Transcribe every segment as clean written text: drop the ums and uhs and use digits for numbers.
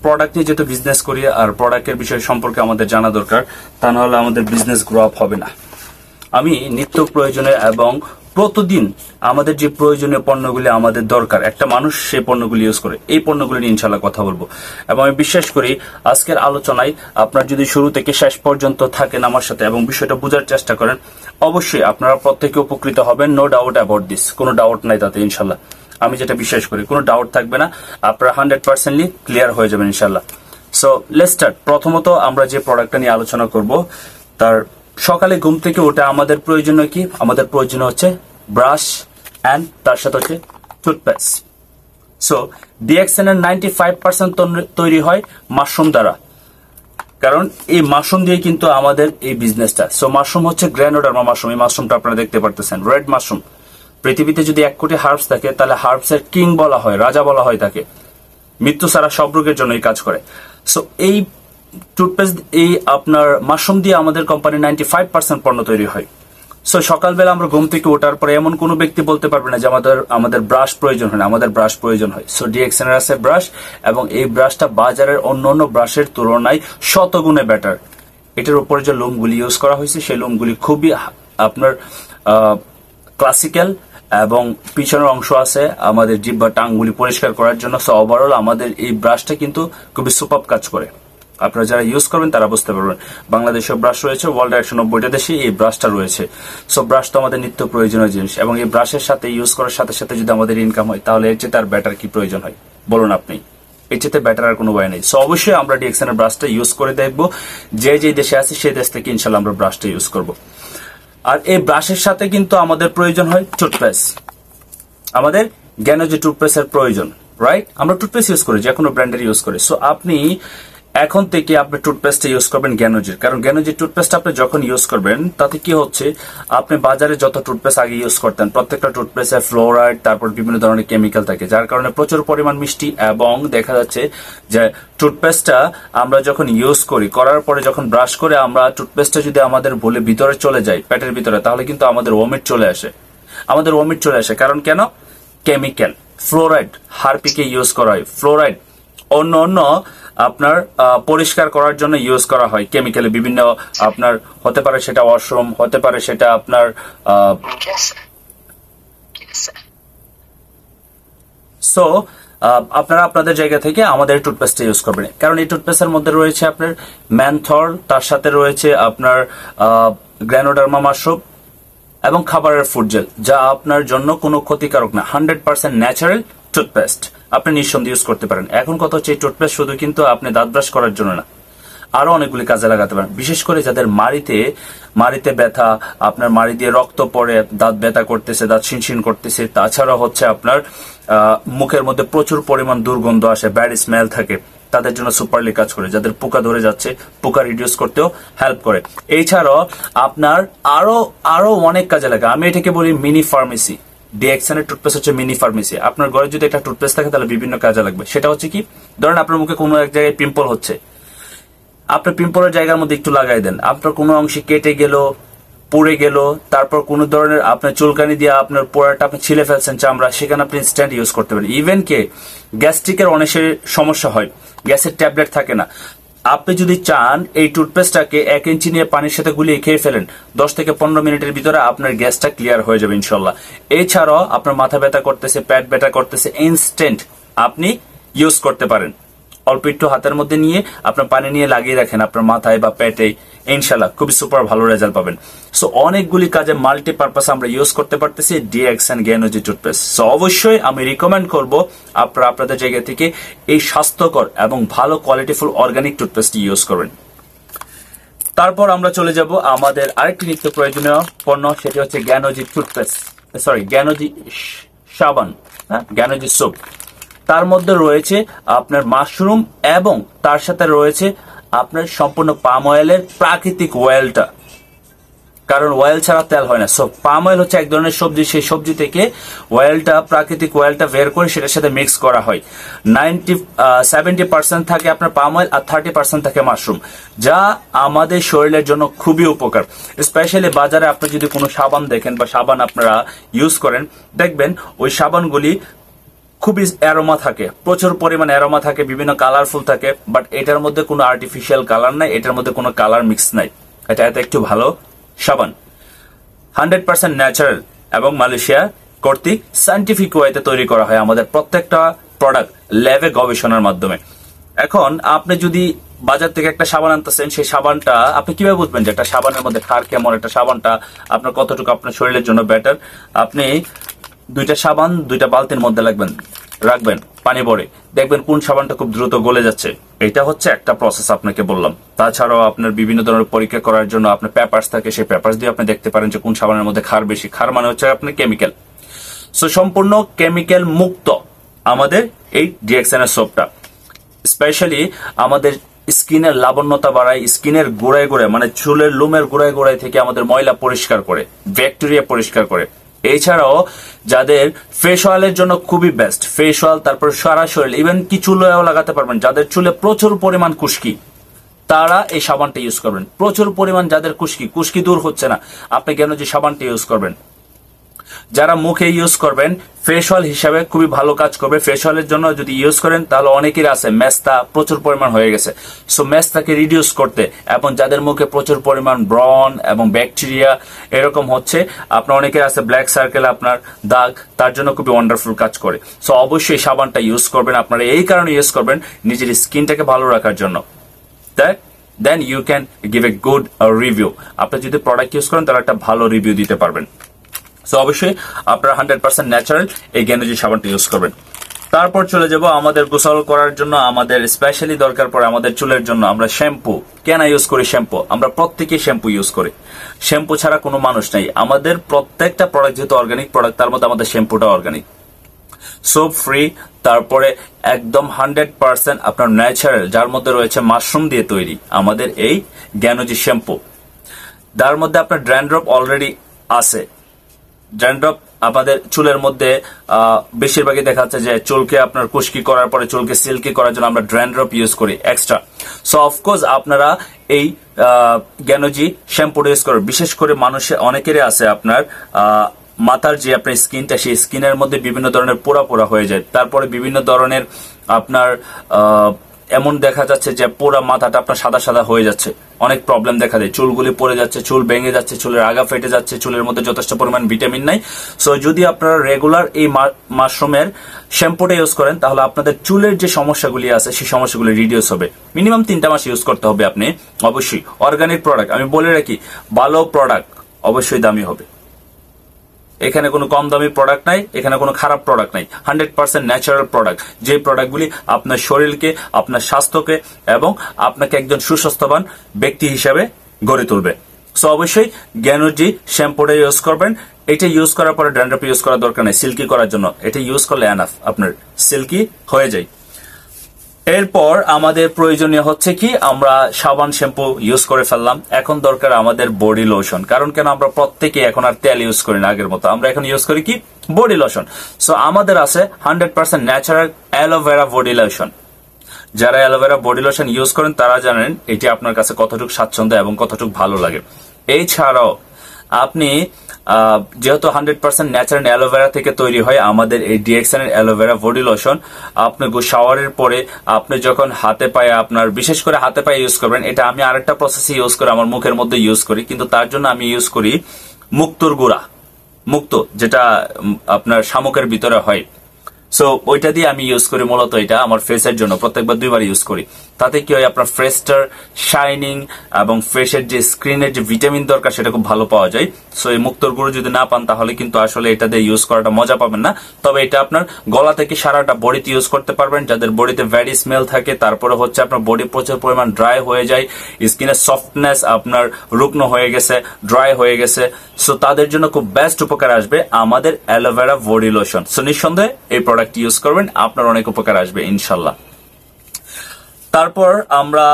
Product নিয়ে যেহেতু business করি আর প্রোডাক্টের বিষয় সম্পর্কে আমাদের জানা দরকার, তা নাহলে আমাদের বিজনেস গ্রো আপ হবে না। আমি নিত্য প্রয়োজনীয় এবং প্রতিদিন আমাদের যে প্রয়োজনীয় পণ্যগুলি আমাদের দরকার, একটা মানুষ সেই পণ্যগুলি ইউজ করে, এই পণ্যগুলি নিয়ে ইনশাল্লাহ কথা বলবো। এবং আমি বিশ্বাস করি আজকের আলোচনায় আপনার যদি শুরু থেকে শেষ পর্যন্ত থাকেন আমার সাথে এবং বিষয়টা বোঝার চেষ্টা করেন, অবশ্যই আপনারা প্রত্যেকে উপকৃত হবেন। নো ডাউট অ্যাবাউট দিস, কোনো ডাউট নাই তাতে ইনশাল্লাহ। আমি যেটা বিশ্বাস করি কোনো ডাউট থাকবে না, আপনারা 100% ক্লিয়ার হয়ে যাবেন ইনশাল্লাহ। So let's start. প্রথমত আমরা যে প্রোডাক্টটা নিয়ে আলোচনা করব, তার সকালে ঘুম থেকে ওটা আমাদের প্রয়োজনীয় কি? আমাদের প্রয়োজনীয় হচ্ছে ব্রাশ অ্যান্ড তার সাথে হচ্ছে টুথপেস্ট। সো ডিএক্সএন এর 95% তৈরি হয় মাশরুম দ্বারা, কারণ এই মাশরুম দিয়ে কিন্তু আমাদের এই বিজনেসটা। সো মাশরুম হচ্ছে গ্র্যানোডার্মা মাশরুম। এই মাশরুমটা আপনারা দেখতে পারতেছেন, রেড মাশরুম। পৃথিবীতে যদি 1 কোটি হার্বস থাকে তাহলে হার্বসের কিং বলা হয়, রাজা বলা হয় তাকে। মৃত্যু ছাড়া সব রোগের জন্য এই কাজ করে। সো এই টুথপেস্ট, এই আপনার মাশরুম দিয়ে আমাদের কোম্পানি 95% পণ্য তৈরি হয়। সো সকালবেলা আমরা ঘুম থেকে ওঠার পরে এমন কোনো ব্যক্তি বলতে পারবে না যে আমাদের ব্রাশ প্রয়োজন হয় না, আমাদের ব্রাশ প্রয়োজন হয়। সো ডিএক্সএন এর আছে ব্রাশ, এবং এই ব্রাশটা বাজারের অন্য ব্রাশের তুলনায় শতগুণে বেটার। এটার উপরে যে লোমগুলি ইউজ করা হয়েছে সেই লোমগুলি খুবই আপনার ক্লাসিক্যাল, এবং পিছনের অংশ আছে আমাদের জিভ বা টাংগুলি পরিষ্কার করার জন্য। সো ওভারঅল আমাদের এই ব্রাশটা কিন্তু খুবই সুপার কাজ করে। আপনারা যারা ইউজ করবেন তারা বুঝতে পারবেন। বাংলাদেশেও ব্রাশ রয়েছে, ওয়ার্ল্ডের 190টা দেশে এই ব্রাশটা রয়েছে। সো ব্রাশ তো আমাদের নিত্য প্রয়োজনীয় জিনিস, এবং এই ব্রাশের সাথে ইউজ করার সাথে সাথে যদি আমাদের ইনকাম হয় তাহলে এর চেয়ে তার বেটার কি প্রয়োজন হয় বলুন আপনি? এর চেয়ে বেটার আর কোনো উপায় নেই। সো অবশ্যই আমরা ডিএক্সএন এর ব্রাশটা ইউজ করে দেখবো। যে দেশে আছে সেই দেশ থেকে ইনশাল্লাহ আমরা ব্রাশটা ইউজ করব। আর এই ব্রাশের সাথে কিন্তু আমাদের প্রয়োজন হয় টুথপেস্ট। আমাদের জ্ঞানোজি টুথপেস্টের প্রয়োজন, রাইট? আমরা টুথপেস্ট ইউজ করি, যে কোনো ব্র্যান্ডের ইউজ করি। সো আপনি এখন থেকে আপনি টুথপেস্ট ইউজ করবেন জ্ঞানোজির, কারণ জ্ঞানোজির টুথপেস্ট আপনি যখন ইউজ করবেন তাতে কি হচ্ছে, আপনি বাজারে যত টুথপেস্ট আগে ইউজ করতেন প্রত্যেকটা টুথপেস্টে ফ্লোরাইড, তারপর বিভিন্ন ধরনের কেমিক্যাল থাকে, যার কারণে প্রচুর পরিমাণ মিষ্টি। এবং দেখা যাচ্ছে যে টুথপেস্টটা আমরা যখন ইউজ করার পরে যখন ব্রাশ করে আমরা টুথপেস্টটা যদি আমাদের ভুলে ভিতরে চলে যায়, পেটের ভিতরে, তাহলে কিন্তু আমাদের ওমিট চলে আসে। কারণ কেন? কেমিক্যাল, ফ্লোরাইড, হারপিকে ইউজ করা হয়। ফ্লোরাইড অন্য আপনার পরিষ্কার করার জন্য ইউজ করা হয় কেমিক্যালে বিভিন্ন, আপনার হতে পারে সেটা ওয়াশরুম, হতে পারে সেটা আপনার সো আপনারা আপনাদের জায়গা থেকে আমাদের টুথপেস্ট ইউজ করবেন, কারণ এই টুথপেস্টের মধ্যে রয়েছে আপনার ম্যানথল, তার সাথে রয়েছে আপনার গ্র্যানোডার্মা মাশরুম এবং খাবারের ফুড জেল, যা আপনার জন্য কোনো ক্ষতিকারক না। 100% ন্যাচারাল টুথপেস্ট, আপনি নিঃসন্দেহে ইউজ করতে পারেন। এখন কথা হচ্ছে এই টুথপেস্ট শুধু কিন্তু আপনি দাঁত ব্রাশ করার জন্য না, আরো অনেকগুলি কাজে লাগাতে পারেন। বিশেষ করে যাদের মাড়িতে ব্যথা, আপনার মাড়ি দিয়ে রক্ত পড়ে, দাঁত ব্যথা করতেছে, দাঁত শিনশিন করতেছে, তাছাড়া হচ্ছে আপনার মুখের মধ্যে প্রচুর পরিমাণ দুর্গন্ধ আসে, ব্যাড স্মেল থাকে, তাদের জন্য সুপারলি কাজ করে। যাদের পোকা ধরে যাচ্ছে, পোকা রিডিউস করতেও হেল্প করে। এছাড়াও আপনার আরো অনেক কাজে লাগে। আমি এটাকে বলি মিনি ফার্মেসি। ডিএক্সএন এর টুথপেস্ট হচ্ছে মিনি ফার্মেসি। আপনার ঘরে যদি একটা টুথপেস্ট থাকে তাহলে বিভিন্ন কাজে লাগবে। সেটা হচ্ছে কি, ধরেন আপনার মুখে কোনো এক জায়গায় পিম্পল হচ্ছে, আপনি পিম্পলের জায়গার মধ্যে একটু লাগাই দেন। আপনার কোনো অংশে কেটে গেল, পুড়ে গেল, তারপর কোন ধরনের আপনার চুলকানি দিয়ে আপনার পোড়াটা আপনি ছিলে ফেলছেন চামড়া, সেখানে আপনি ইনস্ট্যান্ট ইউজ করতে পারেন। ইভেন কে গ্যাস্ট্রিকের অনেকের সমস্যা হয়, গ্যাসের ট্যাবলেট থাকে না, আপনি যদি চান এই টুথপেস্টটাকে 1 ইঞ্চি নিয়ে পানির সাথে গুলিয়ে খেয়ে ফেলেন, 10 থেকে 15 মিনিটের ভিতরে আপনার গ্যাসটা ক্লিয়ার হয়ে যাবে ইনশাল্লাহ। এছাড়াও আপনার মাথা ব্যথা করতেছে, পেট ব্যথা করতেছে, ইনস্ট্যান্ট আপনি ইউজ করতে পারেন। অল্প একটু হাতের মধ্যে নিয়ে আপনার পানি নিয়ে লাগিয়ে রাখেন আপনার মাথায় বা পেটে, ইনশাল্লাহ খুবই সুপার ভালো রেজাল্ট পাবেন। সো অনেকগুলি কাজে মাল্টিপারপাস আমরা ইউজ করতে পারতেছি ডিএক্সএন জ্ঞানোজি টুথপেস্ট। সো অবশ্যই আমি রিকমেন্ড করব আপনারা আপনাদের জায়গা থেকে এই স্বাস্থ্যকর এবং ভালো কোয়ালিটিফুল অর্গানিক টুথপেস্ট ইউজ করবেন। তারপর আমরা চলে যাব আমাদের আরেকটি নিত্য প্রয়োজনীয় পণ্য, সেটি হচ্ছে জ্ঞানোজি টুথপেস্ট, জ্ঞানোজি সাবান, জ্ঞানোজি সোপ। তার মধ্যে রয়েছে আপনার মাশরুম এবং তার সাথে রয়েছে আপনার সম্পূর্ণ পাম অয়েলের প্রাকৃতিক অয়েলটা, কারণ অয়েল ছাড়া তেল হয় না। সো পাম অয়েল হচ্ছে এক ধরনের সবজি, সেই সবজি থেকে অয়েলটা, প্রাকৃতিক অয়েলটা বের করে সেটার সাথে মিক্স করা হয়। 70% থাকে আপনার পাম অয়েল আর 30% থাকে মাশরুম, যা আমাদের শরীরের জন্য খুবই উপকার। স্পেশালি বাজারে আপনি যদি কোনো সাবান দেখেন বা সাবান আপনারা ইউজ করেন, দেখবেন ওই সাবানগুলি খুবই অ্যারোমা থাকে, প্রচুর পরিমাণ অ্যারোমা থাকে, বিভিন্ন কালারফুল থাকে, বাট এটার মধ্যে কোনো আর্টিফিশিয়াল কালার নাই, এটার মধ্যে কোনো কালার মিক্স নাই। এটা একটু ভালো সাবান, 100% ন্যাচারাল এবং মালয়েশিয়া কর্তৃক সায়েন্টিফিক ওয়েতে তৈরি করা হয় আমাদের প্রত্যেকটা প্রোডাক্ট ল্যাবে গবেষণার মাধ্যমে। এখন আপনি যদি বাজার থেকে একটা সাবান আনতেছেন, সেই সাবানটা আপনি কিভাবে বুঝবেন যে একটা সাবানের মধ্যে ক্ষার কেমন, একটা সাবানটা আপনার কতটুকু আপনার শরীরের জন্য বেটার? আপনি দুইটা সাবান দুইটা বালতির মধ্যে রাখবেন, পানি ভরে, দেখবেন কোন সাবানটা খুব দ্রুত গলে যাচ্ছে। এটা হচ্ছে একটা প্রসেস আপনাকে বললাম। তাছাড়াও আপনার বিভিন্ন ধরনের পরীক্ষা করার জন্য আপনার পেপারস থাকে, সেই পেপারস দিয়ে আপনি দেখতে পারেন যে কোন সাবানের মধ্যে ক্ষার বেশি। ক্ষার মানে হচ্ছে আপনার কেমিক্যাল। সো সম্পূর্ণ কেমিক্যাল মুক্ত আমাদের এই ডিএক্সএন এর সোপটা। স্পেশালি আমাদের স্কিনের লাবণ্যতা বাড়ায়, স্কিনের গোড়ায় গোড়ায় মানে চুলের লোমের গোড়ায় গোড়ায় থেকে আমাদের ময়লা পরিষ্কার করে, ব্যাকটেরিয়া পরিষ্কার করে। এছাড়াও যাদের ফেস অয়েলের জন্য খুবই বেস্ট, ফেস অয়েল, তারপর সারা শরীর, ইভেন কি চুলেও লাগাতে পারবেন। যাদের চুলে প্রচুর পরিমাণ খুশকি, তারা এই সাবানটা ইউজ করবেন। প্রচুর পরিমাণ যাদের খুশকি দূর হচ্ছে না, আপনি কেন যে সাবানটা ইউজ করবেন। যারা মুখে ইউজ করবেন, ফেস অয়েল হিসাবে খুবই ভালো কাজ করবে। ফেস অয়েলের জন্য যদি ইউজ করেন, তাহলে অনেকের আছে মেস্তা প্রচুর পরিমাণ হয়ে গেছে, সো মেস্তাকে রিডিউস করতে, এবং যাদের মুখে প্রচুর পরিমাণ ব্রণ এবং ব্যাকটেরিয়া এরকম হচ্ছে, আপনার অনেকের আছে ব্ল্যাক সার্কেল, আপনার দাগ, তার জন্য খুবই ওয়ান্ডারফুল কাজ করে। সো অবশ্যই সাবানটা ইউজ করবেন, আপনারা এই কারণে ইউজ করবেন নিজের স্কিনটাকে ভালো রাখার জন্য। Then you can give a good review. আপনি যদি প্রোডাক্ট ইউজ করেন তাহলে একটা ভালো রিভিউ দিতে পারবেন। সো অবশ্যই আপনারা 100% ন্যাচারাল এই গ্যানোজি সাবানটা ইউজ করবেন। তারপর চলে যাব আমাদের গোসল করার জন্য আমাদের স্পেশালি দরকার পড়ে আমাদের চুলের জন্য আমরা শ্যাম্পু। কেন ইউজ করি শ্যাম্পু? আমরা প্রত্যেকেই শ্যাম্পু ইউজ করি, শ্যাম্পু ছাড়া কোনো মানুষ নাই। আমাদের প্রত্যেকটা প্রোডাক্ট যেহেতু অর্গানিক প্রোডাক্ট, তার মধ্যে আমাদের শ্যাম্পুটা অর্গানিক, সোপ ফ্রি, তারপরে একদম 100% আপনার ন্যাচারাল, যার মধ্যে রয়েছে মাশরুম দিয়ে তৈরি আমাদের এই গ্যানোজি শ্যাম্পু। যার মধ্যে আপনার ড্যান্ড্রফ অলরেডি আছে। ড্যান্ড্রফ আমাদের চুলের মধ্যে বেশিরভাগই দেখা যাচ্ছে যে চুলকে আপনার খুশকি করার পরে চুলকে সিল্কি করার জন্য আমরা ড্যান্ড্রফ ইউজ করি এক্সট্রা। সো অফকোর্স আপনারা এই গ্যানোজি শ্যাম্পুটা ইউজ করেন। বিশেষ করে মানুষের অনেকেরই আছে আপনার মাথার যে আপনার স্কিনটা, সেই স্কিনের মধ্যে বিভিন্ন ধরনের পোড়া পোড়া হয়ে যায়, তারপরে বিভিন্ন ধরনের আপনার এমন দেখা যাচ্ছে যে পুরো মাথাটা আপনার সাদা সাদা হয়ে যাচ্ছে, অনেক প্রবলেম দেখা দেয়, চুলগুলি পড়ে যাচ্ছে, চুল ভেঙে যাচ্ছে, চুলের আগা ফেটে যাচ্ছে, চুলের মধ্যে যথেষ্ট পরিমাণ ভিটামিন নাই। সো যদি আপনারা রেগুলার এই মাশরুমের শ্যাম্পুটা ইউজ করেন, তাহলে আপনাদের চুলের যে সমস্যাগুলি আছে সেই সমস্যাগুলি রিডিউস হবে। মিনিমাম 3 মাস ইউজ করতে হবে আপনি। অবশ্যই অর্গানিক প্রোডাক্ট, আমি বলে রাখি, ভালো প্রোডাক্ট অবশ্যই দামি হবে। এখানে কোনো কম দামি প্রোডাক্ট নাই, এখানে কোনো খারাপ প্রোডাক্ট নাই, 100% ন্যাচারাল প্রোডাক্ট, যে প্রোডাক্টগুলি আপনার শরীরকে, আপনার স্বাস্থ্যকে এবং আপনাকে একজন সুস্বাস্থ্যবান ব্যক্তি হিসাবে গড়ে তুলবে। সো অবশ্যই গ্যানোজি শ্যাম্পুটা ইউজ করবেন। এটা ইউজ করার পরে ড্যান্ড্রফ ইউজ করার দরকার নেই, সিল্কি করার জন্য এটা ইউজ করলে এনাফ, আপনার সিল্কি হয়ে যায়। এরপর আমাদের প্রয়োজনীয় হচ্ছে কি, আমরা সাবান শ্যাম্পু ইউজ করে ফেললাম, এখন দরকার আমাদের বডি লোশন। কারণ কেন, আমরা প্রত্যেকে এখন আর তেল ইউজ করি না আগের মতো, আমরা এখন ইউজ করি কি, বডি লোশন। সো আমাদের আছে 100% ন্যাচারাল অ্যালোভেরা বডি লোশন। যারা অ্যালোভেরা বডি লোশন ইউজ করেন তারা জানেন এটি আপনার কাছে কতটুকু স্বাচ্ছন্দ্য এবং কতটুকু ভালো লাগে। এছাড়াও আপনি যেহেতু 100% ন্যাচারাল অ্যালোভেরা থেকে তৈরি হয় আমাদের এই ডিএক্সএন এর অ্যালোভেরা বডি লোশন, আপনি শাওয়ারের পরে আপনি যখন হাতে পায়ে, আপনার বিশেষ করে হাতে পায়ে ইউজ করবেন, এটা আমি আরেকটা প্রসেসে ইউজ করি, আমার মুখের মধ্যে ইউজ করি, কিন্তু তার জন্য আমি ইউজ করি মুক্তোর গুঁড়া, মুক্ত যেটা আপনার শামুকের ভিতরে হয়। সো ওইটা দিয়ে আমি ইউজ করি মূলত, এটা আমার ফেসের জন্য প্রত্যেকবার 2 বার ইউজ করি। তাতে কি হয়, আপনার ফ্রেস্টার, শাইনিং এবং ফেসের যে স্ক্রিনের যে ভিটামিন দরকার সেটা খুব ভালো পাওয়া যায়। সো এই মুক্তোর গুঁড়ো যদি না পান তাহলে কিন্তু আসলে এটা দিয়ে ইউজ করাটা মজা পাবেন না। তবে এটা আপনার গলা থেকে সারাটা বডিতে ইউজ করতে পারবেন। যাদের বডিতে ভ্যারি স্মেল থাকে, তারপরে হচ্ছে আপনার বডি প্রচুর পরিমাণ ড্রাই হয়ে যায়, স্কিনের সফটনেস আপনার রুগ্ন হয়ে গেছে, ড্রাই হয়ে গেছে, সো তাদের জন্য খুব বেস্ট উপকার আসবে আমাদের অ্যালোভেরা বডি লোশন। সো নিঃসন্দেহে এই প্রোডাক্ট ইউজ করবেন, আপনার অনেক উপকার আসবে ইনশাল্লাহ। তারপর আমরা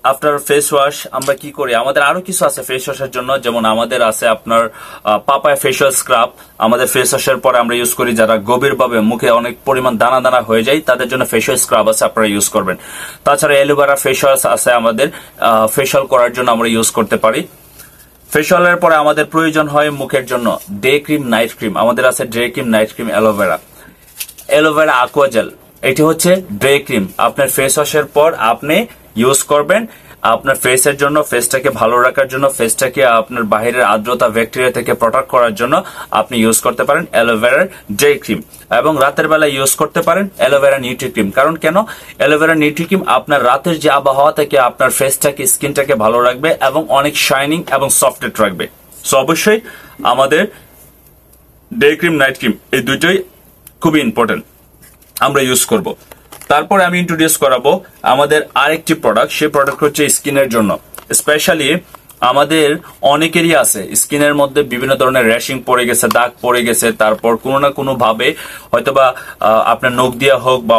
আফটার ফেস ওয়াশ আমরা কি করি, আমাদের আরো কিছু আছে ফেস ওয়াশের জন্য, যেমন আমাদের আছে আপনার পাপায়া ফেশিয়াল স্ক্রাব। আমাদের ফেস ওয়াশের পরে আমরা ইউজ করি যারা গভীরভাবে মুখে অনেক পরিমাণ দানা দানা হয়ে যায়, তাদের জন্য ফেশিয়াল স্ক্রাব আছে, আপনারা ইউজ করবেন। তাছাড়া অ্যালোভেরা ফেস ওয়াশ আছে আমাদের, ফেশিয়াল করার জন্য আমরা ইউজ করতে পারি। ফেশিয়ালের পরে আমাদের প্রয়োজন হয় মুখের জন্য ডে ক্রিম, নাইট ক্রিম। আমাদের আছে day cream, night cream, aloe vera. Aloe vera aqua gel, এটি হচ্ছে ডে ক্রিম। আপনার ফেস ওয়াশের পর আপনি ইউজ করবেন আপনার ফেসের জন্য, ফেসটাকে ভালো রাখার জন্য, ফেসটাকে আপনার বাহিরের আর্দ্রতা ব্যাকটেরিয়া থেকে প্রোটেক্ট করার জন্য আপনি ইউজ করতে পারেন অ্যালোভেরার ডে ক্রিম। এবং রাতের বেলা ইউজ করতে পারেন অ্যালোভেরা নিউট্রি ক্রিম। কারণ কেন? অ্যালোভেরা নিউট্রি ক্রিম আপনার রাতের যে আবহাওয়া থেকে আপনার ফেসটাকে, স্কিনটাকে ভালো রাখবে এবং অনেক শাইনিং এবং সফটেড রাখবে। সো অবশ্যই আমাদের ডে ক্রিম, নাইট ক্রিম এই দুইটাই খুবই ইম্পর্টেন্ট, আমরা ইউজ করব। তারপরে আমি ইন্ট্রোডিউস করাবো আমাদের আরেকটি প্রোডাক্ট। সেই প্রোডাক্ট হচ্ছে স্কিনের জন্য। স্পেশালি আমাদের অনেকেরই আছে স্কিনের মধ্যে বিভিন্ন ধরনের র্যাশিং পড়ে গেছে, দাগ পড়ে গেছে, তারপর কোনো না কোনো ভাবে হয়তোবা আপনার নখ দিয়া হোক বা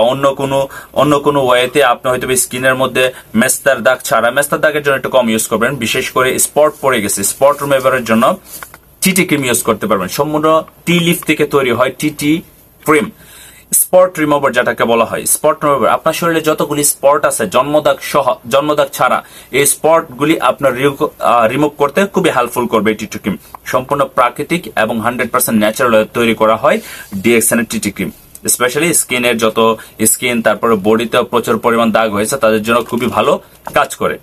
অন্য কোনো ওয়েতে আপনি হয়তো স্কিনের মধ্যে মেস্তার দাগ ছাড়া, মেস্তার দাগের জন্য একটু কম ইউজ করবেন। বিশেষ করে স্পট পড়ে গেছে, স্পট রিমুভারের জন্য টিটি ক্রিম ইউজ করতে পারবেন। সম্পূর্ণ টি লিফ থেকে তৈরি হয় টিটি ক্রিম। স্পট রিমুভার যেটাকে বলা হয়, স্পট রিমুভার আপনার শরীরে যতগুলি স্পট আছে জন্মদাগ সহ, জন্মদাগ ছাড়া, এই স্পট গুলি আপনার রিমুভ করতে খুবই হেল্পফুল করবে টিটি ক্রিম। সম্পূর্ণ প্রাকৃতিক এবং 100% ন্যাচারাল তৈরি করা হয় ডিএক্সএন এর টিটি ক্রিম। স্পেশালি স্কিনের যত স্কিন, তারপরে বডিতে প্রচুর পরিমাণ দাগ হয়েছে তাদের জন্য খুবই ভালো কাজ করে,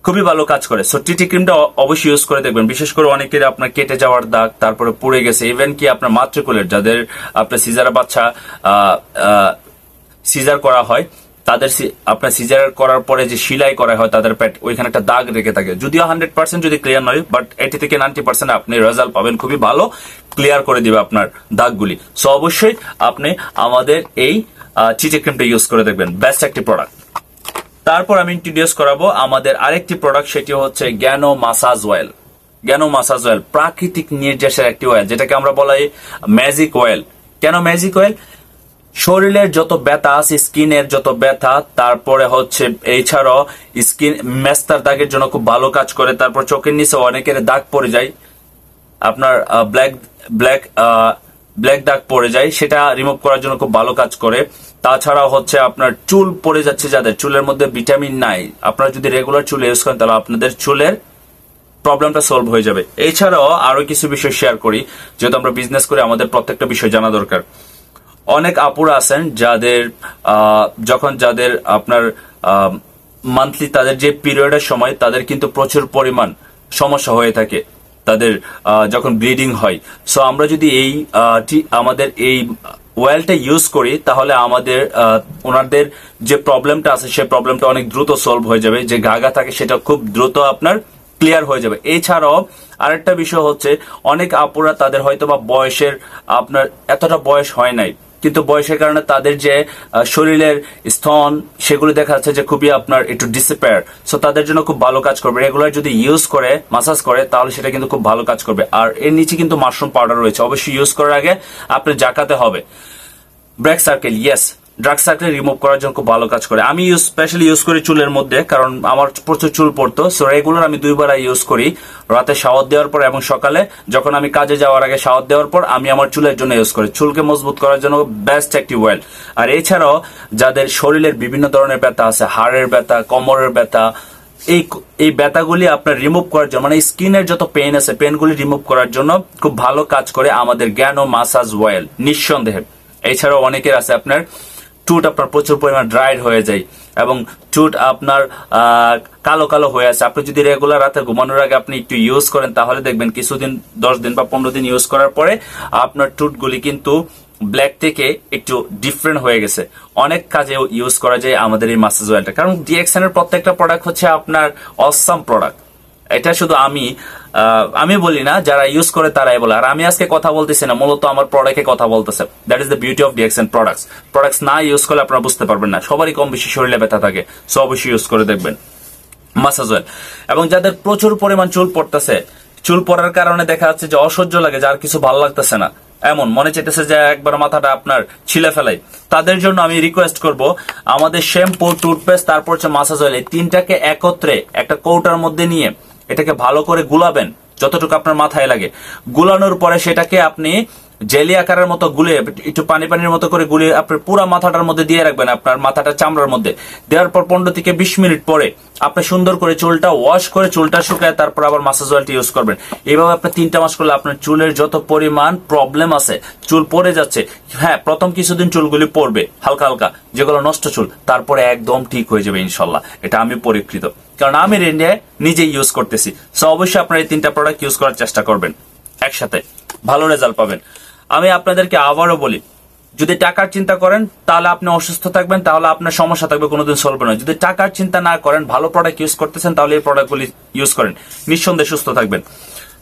খুবই ভালো কাজ করে। সো টিটি ক্রিমটা অবশ্যই ইউজ করে দেখবেন। বিশেষ করে অনেকের আপনার কেটে যাওয়ার দাগ, তারপরে পুড়ে গেছে, ইভেন কি আপনার মাতৃকোলের যাদের আপনার সিজার বাচ্চা সিজার করা হয়, তাদের আপনার সিজার করার পরে যে সেলাই করা হয় তাদের পেট, ওইখানে একটা দাগ রেখে থাকে। যদিও 100% যদি ক্লিয়ার নয়, বাট 80 থেকে 90% আপনি রেজাল্ট পাবেন, খুবই ভালো ক্লিয়ার করে দিবে আপনার দাগগুলি। সো অবশ্যই আপনি আমাদের এই টিটি ক্রিমটা ইউজ করে দেখবেন, বেস্ট একটি প্রোডাক্ট। তারপর আমি ইন্ট্রোডিউস করাবো আমাদের আরেকটি প্রোডাক্ট, সেটি হচ্ছে জ্ঞানো মাসাজ অয়েল। জ্ঞানো মাসাজ অয়েল প্রাকৃতিক নির্যাসের একটি অয়েল, যেটাকে আমরা বলাই ম্যাজিক অয়েল। কেন ম্যাজিক অয়েল? শরীরের যত ব্যথা আছে, স্কিনের যত ব্যথা, তারপরে হচ্ছে এছাড়াও স্কিন মেস্তার দাগের জন্য খুব ভালো কাজ করে। তারপর চোখের নিচে অনেকের দাগ পড়ে যায়, আপনার ব্ল্যাক দাগ পড়ে যায়, সেটা রিমুভ করার জন্য খুব ভালো কাজ করে। তাছাড়াও হচ্ছে আপনার চুল পড়ে যাচ্ছে যাদের, চুলের মধ্যে ভিটামিন নাই, আপনারা যদি রেগুলার চুল ইউজ করেন তাহলে আপনাদের চুলের প্রবলেমটা সলভ হয়ে যাবে। এছাড়াও আরো কিছু বিষয় শেয়ার করি, যেহেতু আমরা বিজনেস করি আমাদের প্রত্যেকটা বিষয় জানা দরকার। অনেক আপুরা আছেন যাদের যাদের আপনার মান্থলি তাদের যে পিরিয়ডের সময় তাদের কিন্তু প্রচুর পরিমাণ সমস্যা হয়ে থাকে, তাদের যখন ব্লিডিং হয়। সো আমরা যদি আমাদের এই অয়েলটা ইউজ করি তাহলে আমাদের ওনাদের যে প্রবলেমটা আছে সেই প্রবলেমটা অনেক দ্রুত সলভ হয়ে যাবে, যে ঘাগা থাকে সেটা খুব দ্রুত আপনার ক্লিয়ার হয়ে যাবে। এছাড়াও আরেকটা বিষয় হচ্ছে, অনেক আপুরা তাদের হয়তো বা বয়সের আপনার এতটা বয়স হয় নাই, কিন্তু বয়সের কারণে তাদের যে শরীরের স্তন সেগুলো দেখা যাচ্ছে যে খুবই আপনার একটু ডিসঅ্যাপিয়ার। সো তাদের জন্য খুব ভালো কাজ করবে। রেগুলার যদি ইউজ করে, মাসাজ করে, তাহলে সেটা কিন্তু খুব ভালো কাজ করবে। আর এর নিচে কিন্তু মাশরুম পাউডার রয়েছে, অবশ্যই ইউজ করার আগে আপনি জাকাতে হবে। Black circle, yes, dark circle remove করার জন্য খুব ভালো কাজ করে। আমি স্পেশালি ইউজ করি চুলের মধ্যে, কারণ আমার প্রচুর চুল পড়তো। সো রেগুলার আমি 2 বার ইউজ করি, রাতে শাওয়ার দেওয়ার পর এবং সকালে যখন আমি কাজে যাওয়ার আগে শাওয়ার দেওয়ার পর আমি আমার চুলের জন্য ইউজ করি। চুলকে মজবুত করার জন্য বেস্ট একটি অয়েল। আর এছাড়াও যাদের শরীরের বিভিন্ন ধরনের ব্যথা আছে, হাড়ের ব্যথা, কোমরের ব্যথা, এই ব্যথাগুলি আপনার রিমুভ করার জন্য, মানে স্কিনের যত পেইন আছে পেইনগুলি রিমুভ করার জন্য খুব ভালো কাজ করে আমাদের জ্ঞানো মাসাজ অয়েল, নিঃসন্দেহে। এছাড়াও অনেকের আছে আপনার চুট আপনার প্রচুর পরিমাণ ড্রাইড হয়ে যায় এবং চুট আপনার কালো কালো হয়ে আছে। আপনি যদি রেগুলার রাতে ঘুমানোর আগে আপনি একটু ইউজ করেন তাহলে দেখবেন কিছুদিন, 10 দিন বা 15 দিন ইউজ করার পরে আপনার চুটগুলি কিন্তু ব্ল্যাক থেকে একটু ডিফারেন্ট হয়ে গেছে। অনেক কাজে ইউজ করা যায় আমাদের এই মাসাজ অয়েলটা, কারণ ডিএক্সএন এর প্রত্যেকটা প্রোডাক্ট হচ্ছে আপনার অসাম প্রোডাক্ট। এটা শুধু আমি বলি না, যারা ইউজ করে তারাই বলে। আর আমি আজকে কথা বলতেছি না, মূলত আমার প্রোডাক্টে কথা বলতেছে। That is the beauty of DXN products না ইউজ করলে আপনারা বুঝতে পারবেন না। সবারই কম বেশি শরীরে ব্যথা থাকে, সো অবশ্যই ইউজ করে দেখবেন মাসাজ অয়েল। এবং যাদের প্রচুর পরিমাণ চুল পড়তেছে, চুল পড়ার কারণে দেখা যাচ্ছে যে অসহ্য লাগে, যার কিছু ভালো লাগতেছে না, এমন মনে চাইতেছে যে একবার মাথাটা আপনার ছিলে ফেলাই, তাদের জন্য আমি রিকোয়েস্ট করব আমাদের শ্যাম্পু, টুথপেস্ট, তারপর হচ্ছে মাসাজ অয়েল, এই তিনটাকে একত্রে একটা কৌটার মধ্যে নিয়ে এটাকে ভালো করে গুলাবেন যতটুকু আপনার মাথায় লাগে। গুলানোর পরে সেটাকে আপনি জেলি আকারের মতো গুলে একটু পানির মতো করে গুলে আপনার পুরো মাথাটার মধ্যে দিয়ে রাখবেন, আপনার মাথাটা চামড়ার মধ্যে দেওয়ার পর 15 থেকে 20 মিনিট পরে আপনি সুন্দর করে চুলটা ওয়াশ করে চুলটা শুকায় তারপর আবার মাসাজ অয়েলটি ইউজ করবেন। এইভাবে আপনি 3টা মাস করলে আপনার চুলের যত পরিমাণ প্রবলেম আছে, চুল পড়ে যাচ্ছে, হ্যাঁ প্রথম কিছুদিন চুলগুলি পড়বে হালকা হালকা, যেগুলো নষ্ট চুল, তারপরে একদম ঠিক হয়ে যাবে ইনশাল্লাহ। এটা আমি পরীক্ষিত, কারণ আমি ইন্ডিয়ায় নিজেই ইউজ করতেছি। সো অবশ্যই আপনারা এই 3টা প্রোডাক্ট ইউজ করার চেষ্টা করবেন, একসাথে ভালো রেজাল্ট পাবেন। আমি আপনাদেরকে আবারও বলি, যদি টাকার চিন্তা করেন তাহলে আপনি অসুস্থ থাকবেন, তাহলে আপনার সমস্যা থাকবে, কোনোদিন সলভ হবে না। যদি টাকার চিন্তা না করেন, ভালো প্রোডাক্ট ইউজ করতেছেন, তাহলে এই প্রোডাক্টগুলি ইউজ করেন, নিঃসন্দেহে সুস্থ থাকবেন।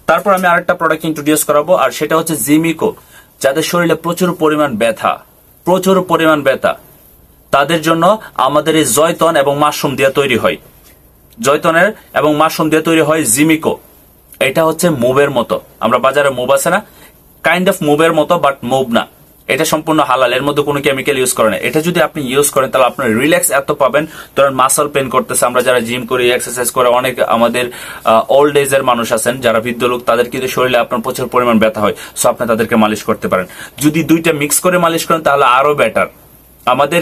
তারপর আমি আরেকটা প্রোডাক্ট ইন্ট্রোডিউস করাবো, আর সেটা হচ্ছে জিমিকো। যাদের শরীরে প্রচুর পরিমাণ ব্যথা, তাদের জন্য আমাদের এই জয়তন এবং মাশরুম দিয়ে তৈরি হয়, জয়তনের এবং মাশরুম দিয়ে তৈরি হয় জিমিকো। এটা হচ্ছে মুভের মতো, আমরা বাজারে মুভ আছে না, কাইন্ড অফ মুভের মতো, বাট মুভ না। এটা সম্পূর্ণ হালাল, এর মধ্যে কোনো কেমিক্যাল ইউজ করে না। এটা যদি আপনি ইউজ করেন তাহলে আপনার রিল্যাক্স এত পাবেন, ধরেন মাসল পেন করতেছে, আমরা যারা জিম করি, এক্সারসাইজ করে, অনেক আমাদের ওল্ড এজ এর মানুষ আছেন যারা বৃদ্ধ লোক, তাদের কিন্তু শরীরে আপনার প্রচুর পরিমাণ ব্যথা হয়, সো আপনি তাদেরকে মালিশ করতে পারেন। যদি 2টা মিক্স করে মালিশ করেন তাহলে আরো বেটার। আমাদের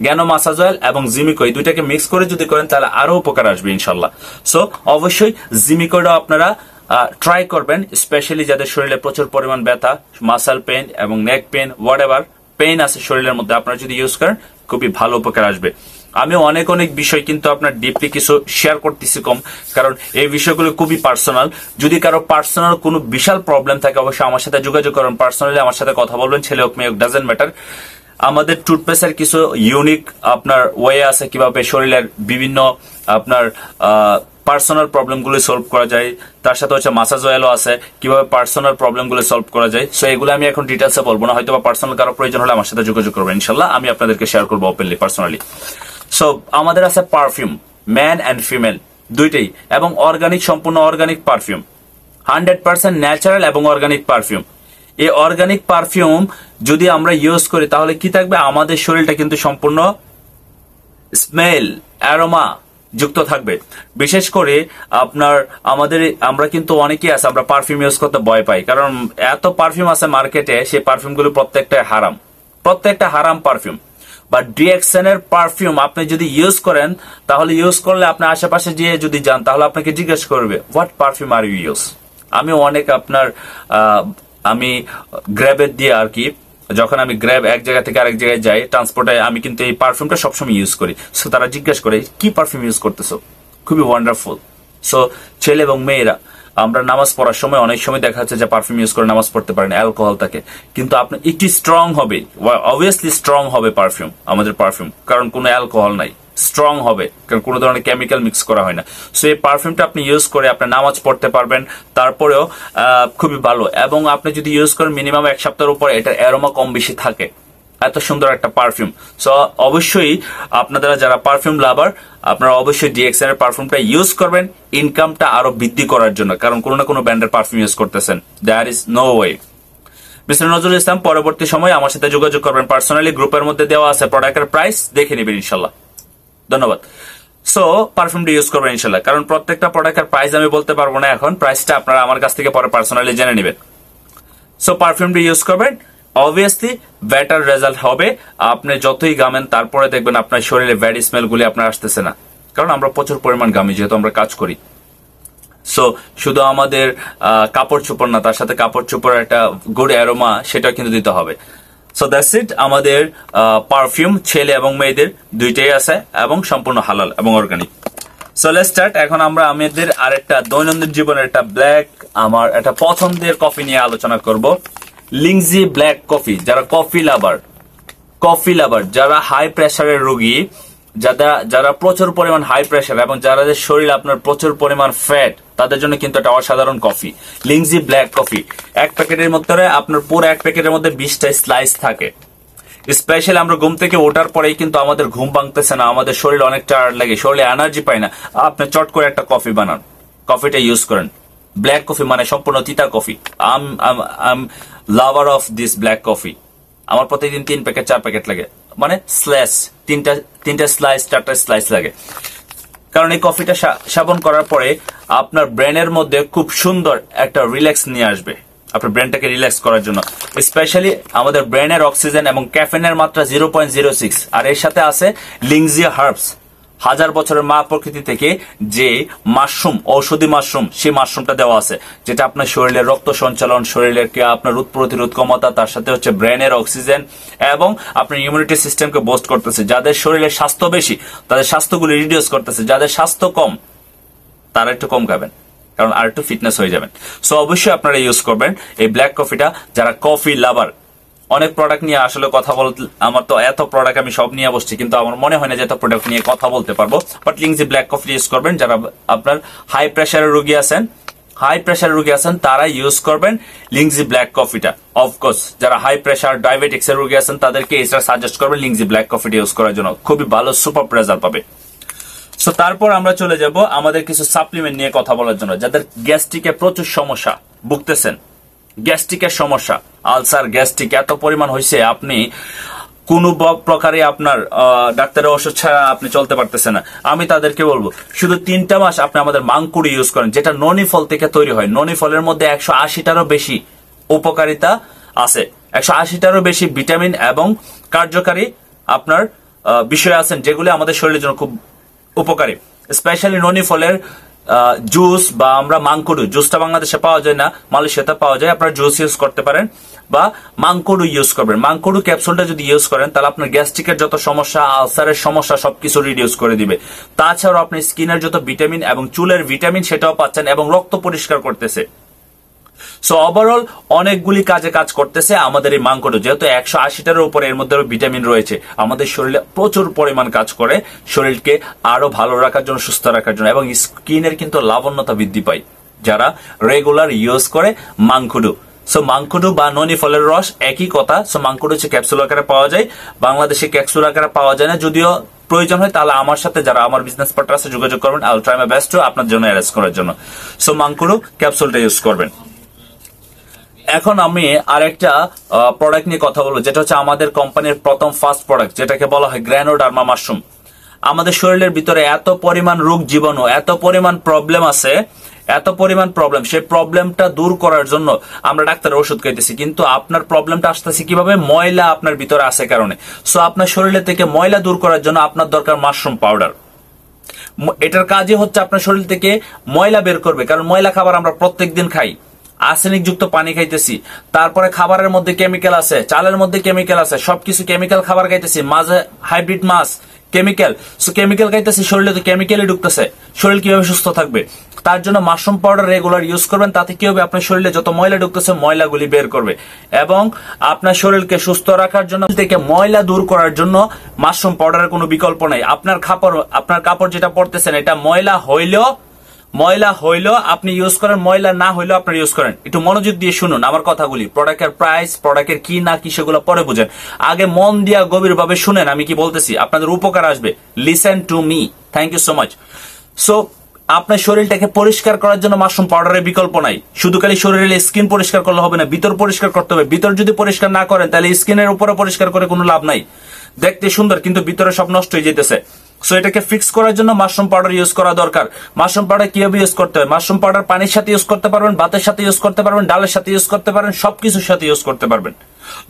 জ্ঞানো মাসাজ অয়েল এবং জিমিকো, এই 2টাকে মিক্স করে যদি করেন তাহলে আরো উপকার আসবে ইনশাল্লাহ। সো অবশ্যই জিমিকোটা আপনারা ট্রাই করবেন, স্পেশালি যাদের শরীরে প্রচুর পরিমাণ ব্যথা, মাসাল পেন এবং নেক পেন, হোয়াট এভার পেইন আছে শরীরের মধ্যে, আপনারা যদি ইউজ করেন খুবই ভালো উপকার আসবে। আমি অনেক বিষয় কিন্তু আপনার ডিপলি কিছু শেয়ার করতেছি কম, কারণ এই বিষয়গুলো খুবই পার্সোনাল। যদি কারো পার্সোনাল কোনো বিশাল প্রবলেম থাকে অবশ্যই আমার সাথে যোগাযোগ করুন, পার্সোনালি আমার সাথে কথা বলবেন, ছেলে হোক মেয়ে হোক, ডাজেন্ট ম্যাটার। আমাদের টুথপেস্টের কিছু ইউনিক আপনার ওয়ে আছে কিভাবে শরীরের বিভিন্ন আপনার পার্সোনাল প্রবলেমগুলো সলভ করা যায়, তার সাথে হচ্ছে মাসাজ অয়েলও আছে কিভাবে পার্সোনাল প্রবলেমগুলো সলভ করা যায়। সো এগুলো আমি এখন ডিটেলসে বলবো না, হয়তো বা পার্সোনাল কারো প্রয়োজন হলে আমার সাথে যোগাযোগ করবেন, ইনশাল্লাহ আমি আপনাদেরকে শেয়ার করবো ওপেনলি পার্সোনালি। সো আমাদের আছে পারফিউম, ম্যান অ্যান্ড ফিমেল দুইটাই, এবং অর্গানিক, সম্পূর্ণ অর্গানিক পারফিউম, 100% ন্যাচারাল এবং অর্গানিক পারফিউম। এই অর্গানিক পারফিউম যদি আমরা ইউজ করি তাহলে কি থাকবে, আমাদের শরীরটা কিন্তু সম্পূর্ণ স্মেল, অ্যারোমা যুক্ত থাকবে। বিশেষ করে আমরা কিন্তু অনেকেই আছে, আমরা পারফিউম ইউজ করতে ভয় পাই, কারণ এত পারফিউম আছে মার্কেটে, সেই পারফিউমগুলো প্রত্যেকটা হারাম পারফিউম। বা ডিএক্সএন এর পারফিউম আপনি যদি ইউজ করেন, তাহলে ইউজ করলে আপনি আশেপাশে গিয়ে যদি যান তাহলে আপনাকে জিজ্ঞেস করবে what perfume are you use. আমি গ্র্যাবের দিয়ে আর কি, যখন আমি গ্র্যাব এক জায়গা থেকে আরেক জায়গায় যাই ট্রান্সপোর্টে, আমি কিন্তু এই পারফিউমটা সবসময় ইউজ করি। সো তারা জিজ্ঞেস করে কি পারফিউম ইউজ করতেছো, খুবই ওয়ান্ডারফুল। সো ছেলে এবং মেয়েরা, আমরা নামাজ পড়ার সময় অনেক সময় দেখা যাচ্ছে যে পারফিউম ইউজ করে নামাজ পড়তে পারেন, অ্যালকোহল থাকে, কিন্তু আপনি একটু স্ট্রং হবে, অবভিয়াসলি স্ট্রং হবে পারফিউম, আমাদের পারফিউম, কারণ কোনো অ্যালকোহল নাই, স্ট্রং হবে, কারণ কোনো ধরনের কেমিক্যাল মিক্স করা হয় না। সো এই পারফিউমটা আপনি ইউজ করে আপনি নামাজ পড়তে পারবেন, তারপরেও খুবই ভালো। এবং আপনি যদি ইউজ করেন মিনিমাম 1 সপ্তাহের উপরে, এটার অ্যারোমা কম বেশি থাকে, এত সুন্দর একটা পারফিউম। সো অবশ্যই আপনারা যারা পারফিউম লাভার, আপনারা অবশ্যই ডিএক্সএন এর পারফিউমটা ইউজ করবেন ইনকামটা আরো বৃদ্ধি করার জন্য, কারণ কোনো না কোনো ব্র্যান্ডের পারফিউম ইউজ করতেছেন, there is no way. Mister Nazrul Islam, পরবর্তী সময় আমার সাথে যোগাযোগ করবেন পার্সোনালি, গ্রুপের মধ্যে দেওয়া আছে, প্রোডাক্টের প্রাইস দেখে নেবেন ইনশাল্লাহ। ধন্যবাদ। সো পারফিউমটা ইউজ করবেন ইনশাল্লাহ, কারণ প্রত্যেকটা প্রোডাক্টের প্রাইস আমি বলতে পারবো না এখন, প্রাইসটা আপনারা আমার কাছ থেকে পরে পার্সোনালি জেনে নেবেন। সো পারফিউমটা ইউজ করবেন, অবভিয়াসলি বেটার রেজাল্ট হবে। আপনি যতই গামেন তারপরে দেখবেন আপনার শরীরে ব্যাড স্মেল গুলি আপনার আসতেছে না, কারণ আমরা প্রচুর পরিমাণ গামি, যেহেতু আমরা কাজ করি। সো শুধু আমাদের কাপড় চোপড় না, তার সাথে কাপড় চোপড় একটা গুড অ্যারোমা সেটা কিন্তু দিতে হবে। সো দ্যাটস ইট, আমাদের পারফিউম ছেলে এবং মেয়েদের দুইটাই আছে এবং সম্পূর্ণ হালাল এবং অর্গানিক। So let's start. এখন আমরা আমাদের আরেকটা দৈনন্দিন জীবনের একটা আমার একটা পছন্দের কফি নিয়ে আলোচনা করব, লিংজি ব্ল্যাক কফি। যারা কফি লাভার, যারা হাই প্রেসারের রোগী, যারা প্রচুর পরিমাণ হাই প্রেসার এবং যাদের শরীর আপনার প্রচুর পরিমাণ ফ্যাট, তাদের জন্য কিন্তু একটা অসাধারণ কফি, লিংজি ব্ল্যাক কফি। এক প্যাকেটের মধ্যে আপনার পুরো এক প্যাকেটের মধ্যে 20টা স্লাইস থাকে। স্পেশালি আমরা ঘুম থেকে ওঠার পরেই কিন্তু আমাদের ঘুম ভাঙতেছে না, আমাদের শরীর অনেক টায়ার্ড লাগে, শরীরে এনার্জি পায় না, আপনি চট করে একটা কফি বানান, কফিটা ইউজ করেন। ব্ল্যাক কফি মানে সম্পূর্ণ তিতা coffee. I'm lover of this black coffee. আমার প্রতিদিন 3 প্যাকেট 4 প্যাকেট লাগে, মানে স্ল্যাশ তিনটা স্লাইস 4টা স্লাইস লাগে, কারণ এই কফিটা সেবন করার পরে আপনার ব্রেনের মধ্যে খুব সুন্দর একটা রিল্যাক্স নিয়ে আসবে, আপনার ব্রেনটাকে রিল্যাক্স করার জন্য। স্পেশালি আমাদের ব্রেনের অক্সিজেন এবং ক্যাফেনের মাত্রা 0.06, আর এর সাথে আছে লিংজিয়া হার্বস, 1000 বছরের মা প্রকৃতি থেকে যে মাশরুম, ঔষধি মাশরুম, সেই মাশরুমটা দেওয়া আছে, যেটা আপনার শরীরের রক্ত সঞ্চালন, শরীরের আপনার রোগ প্রতিরোধ ক্ষমতা, তার সাথে হচ্ছে ব্রেনের অক্সিজেন এবং আপনার ইমিউনিটি সিস্টেমকে বুস্ট করতেছে। যাদের শরীরের স্বাস্থ্য বেশি তাদের স্বাস্থ্যগুলি রিডিউস করতেছে, যাদের স্বাস্থ্য কম তারা একটু কম খাবেন, কারণ আর একটু ফিটনেস হয়ে যাবেন। সো অবশ্যই আপনারা ইউজ করবেন এই ব্ল্যাক কফিটা। যারা কফি লাভার, অনেক প্রোডাক্ট নিয়ে আসলে কথা বলতে, আমার তো এত প্রোডাক্ট আমি সব নিয়ে বসছি, কিন্তু আমার মনে হয় না যে এত প্রোডাক্ট নিয়ে কথা বলতে পারবো। But Lingzhi black coffee use করবেন। যারা আপনার হাই প্রেশারের রোগী আছেন তারা ইউজ করবেন লিংজি ব্ল্যাক কফিটা। অফকোর্স যারা হাই প্রেশার ডায়াবেটিক্স এর রোগী আছেন তাদেরকে এটা সাজেস্ট করবেন লিংজি ব্ল্যাক কফিটা ইউজ করার জন্য, খুবই ভালো সুপার রেজাল্ট পাবে। সো তারপর আমরা চলে যাব আমাদের কিছু সাপ্লিমেন্ট নিয়ে কথা বলার জন্য। যাদের গ্যাস্ট্রিকে প্রচুর সমস্যা ভুগতেছেন, গ্যাস্ট্রিকের সমস্যা, আলসার, গ্যাস্ট্রিক এত পরিমাণ হয়েছে আপনি কোন প্রকারে আপনার ডাক্তারের ওষুধ ছাড়া আপনি চলতে পারতেছেন না, আমি তাদেরকে বলবো শুধু 3টা মাস আপনি আমাদের মাংকুড়ি ইউজ করেন, যেটা ননি ফল থেকে তৈরি হয়। ননি ফলের মধ্যে 180টারও বেশি উপকারিতা আছে, 180টারও বেশি ভিটামিন এবং কার্যকারী আপনার বিষয় আছেন, যেগুলো আমাদের শরীরের জন্য খুব উপকারী। স্পেশালি ননি ফলের জুস বা আমরা মাংকুড়ু, জুসটা বাংলাদেশে পাওয়া যায় না, মালয়েশিয়াতে পাওয়া যায়, আপনারা জুস ইউজ করতে পারেন বা মাংকুড়ু ইউজ করবেন। মাংকুড়ু ক্যাপসুলটা যদি ইউজ করেন তাহলে আপনার গ্যাস্ট্রিকের যত সমস্যা, আলসারের সমস্যা সবকিছু রিডিউস করে দিবে। তাছাড়াও আপনি স্কিনের যত ভিটামিন এবং চুলের ভিটামিন সেটাও পাচ্ছেন এবং রক্ত পরিষ্কার করতেছে। সো ওভারঅল অনেকগুলি কাজে কাজ করতেছে আমাদের এই মাংকুড়ু, যেহেতু 180টার উপরে এর মধ্যে ভিটামিন রয়েছে, আমাদের শরীরে প্রচুর পরিমাণ কাজ করে শরীরকে আরো ভালো রাখার জন্য, সুস্থ রাখার জন্য, এবং স্কিনের কিন্তু লাবণ্যতা বৃদ্ধি পায় যারা রেগুলার ইউজ করে মাংকুড়ু। সো মাংকুড়ু বা ননি ফলের রস একই কথা। সো মাংকুড়ু হচ্ছে ক্যাপসুল আকারে পাওয়া যায়, বাংলাদেশে ক্যাপসুল আকারে পাওয়া যায় না, যদিও প্রয়োজন হয় তাহলে আমার সাথে যারা আমার বিজনেস পার্টনার আছে যোগাযোগ করবেন, I will try my best আপনার জন্য অ্যারেঞ্জ করার জন্য। সো মাংকুড়ু ক্যাপসুলটা ইউজ করবেন। এখন আমি আরেকটা প্রোডাক্ট নিয়ে কথা বলবো, যেটা হচ্ছে আমাদের কোম্পানির প্রথম ফার্স্ট প্রোডাক্ট, যেটাকে বলা হয় গ্র্যানোডার্মা মাশরুম। আমাদের শরীরের ভিতরে এত পরিমাণ রোগ জীবাণু, এত পরিমাণ প্রবলেম আছে, এত পরিমাণ প্রবলেম, সেই প্রবলেমটা দূর করার জন্য আমরা ডাক্তারের ওষুধ খাইতেছি, কিন্তু আপনার প্রবলেমটা আসতেছে কিভাবে? ময়লা আপনার ভিতরে আছে কারণে। সো আপনার শরীরে থেকে ময়লা দূর করার জন্য আপনার দরকার মাশরুম পাউডার। এটার কাজই হচ্ছে আপনার শরীর থেকে ময়লা বের করবে, কারণ ময়লা খাবার আমরা প্রত্যেকদিন খাই, আর্সেনিক যুক্ত পানি খাইতেছি, তারপরে খাবারের মধ্যে কেমিক্যাল আছে, চালের মধ্যে কেমিক্যাল আছে, সবকিছু কেমিক্যাল খাবার খাইতেছি, মাঝে হাইব্রিড মাছ কেমিক্যাল। সো কেমিক্যাল খাইতেছি, শরীরে তো কেমিক্যালই ঢুকতেছে, শরীর কিভাবে সুস্থ থাকবে? তার জন্য মাশরুম পাউডার রেগুলার ইউজ করবেন, তাতে কি হবে? আপনার শরীরে যত ময়লা ঢুকতেছে ময়লাগুলি বের করবে, এবং আপনার শরীরকে সুস্থ রাখার জন্য, থেকে ময়লা দূর করার জন্য মাশরুম পাউডারের কোনো বিকল্প নাই। আপনার কাপড় যেটা পরতেছেন এটা ময়লা হইলেও আপনি ইউজ করেন, ময়লা না হইলেও আপনি ইউজ করেন। একটু মনোযোগ দিয়ে শুনুন আমার কথাগুলি, প্রোডাক্টের প্রাইস, প্রোডাক্টের কি না কি সেগুলো পরে বুঝেন, আগে মন দিয়া গভীরভাবে শুনেন আমি কি বলতেছি, আপনাদের উপকার আসবে। Listen to me, thank you so much. So আপনার শরীরটাকে পরিষ্কার করার জন্য মাশরুম পাউডারের বিকল্প নাই। শুধু খালি শরীরের স্কিন পরিষ্কার করলে হবে না, ভিতর পরিষ্কার করতে হবে। ভিতর যদি পরিষ্কার না করেন তাহলে স্কিনের উপরে পরিষ্কার করে কোনো লাভ নাই, দেখতে সুন্দর কিন্তু ভিতরে সব নষ্ট হয়ে যেতেছে। সো এটাকে ফিক্স করার জন্য মাশরুম পাউডার ইউজ করা দরকার। মাশরুম পাউডার কিভাবে ইউজ করতে হয়? মাশরুম পাউডার পানির সাথে ইউজ করতে পারবেন, ভাতের সাথে ইউজ করতে পারবেন, ডালের সাথে ইউজ করতে পারবেন, সবকিছুর সাথে ইউজ করতে পারবেন,